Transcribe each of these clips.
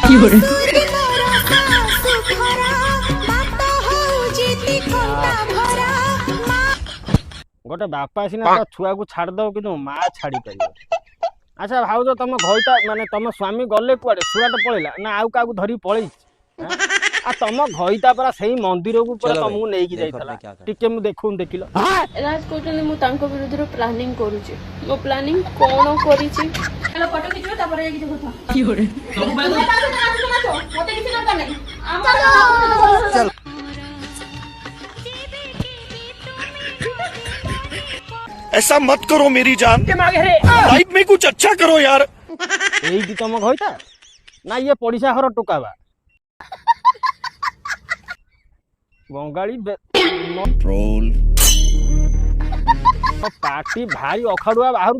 गोटे बापा सीना तो छुआ को छाड़ दो कि माँ छाड़ी पार। अच्छा भाउज तुम घईता माने तुम स्वामी गले कुआडे छुआ तो पळेला ना आउ का धरी पळेई आ तुम घईता परा सही मंदिर को पूरा तुमको नहीं जाइतला टिके मु देखु देखिलो राज कहते मु तांको विरुद्ध प्लानिंग करूची मो प्लानिंग कोन करिची हेलो फोटो खिचबे तापर एक देखो की होरे सब बात मते किसी दरकार नहीं चल ऐसा मत करो मेरी जान, लाइफ में कुछ अच्छा करो यार। एई तुम घईता ना ये पड़िसा घर टोकाबा बंगाली ट्रोल पार्टी भारी अखाड़ुआ बाहर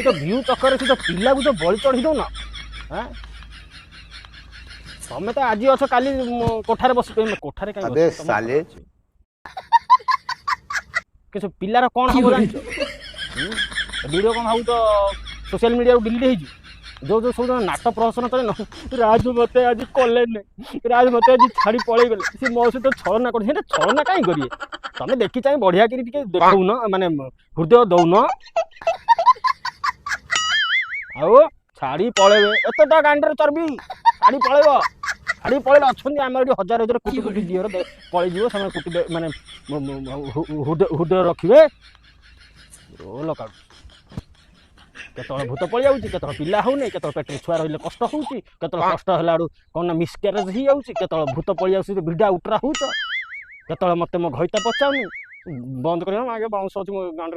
तो व्यू चक्कर से तो पिला को तो बलि चढ़ी दो ना तमें तो आज अच्छ काली कोठारे बस कोठारे अबे साले किस पिलार कौन हम जान वीडियो कौन भाव तो सोशल मीडिया डिलीट हो जो जो सब नाटक प्रदर्शन करे राज मत आज कले राज मत आज छाड़ी पड़े गले सी मो सहित छलना कर छलना कहीं करिए तमें देखी चाहिए बढ़िया कर देखौन माने हृदय दौन आओ छाड़ी पड़े एतटा गांडर चर्बी छाड़ी पड़ेब छाड़ी पड़े अच्छा आम ये हजार हजार कोटी कोटी दियर पलैज से कोटी माने हृदय रखिए रोल का केतल भूत पड़ जाऊँगी केतल पिला होनी केतल पेट छुआ रही कष्ट होती केतल कष्ट है कौन मिसक्यारेज हो जाऊँगी केतल भूत पड़ जाऊँ भिड़ा उठरा हो केतल मत मो घईता पचाऊनी बंद कर आगे बाउंस अच्छी गांड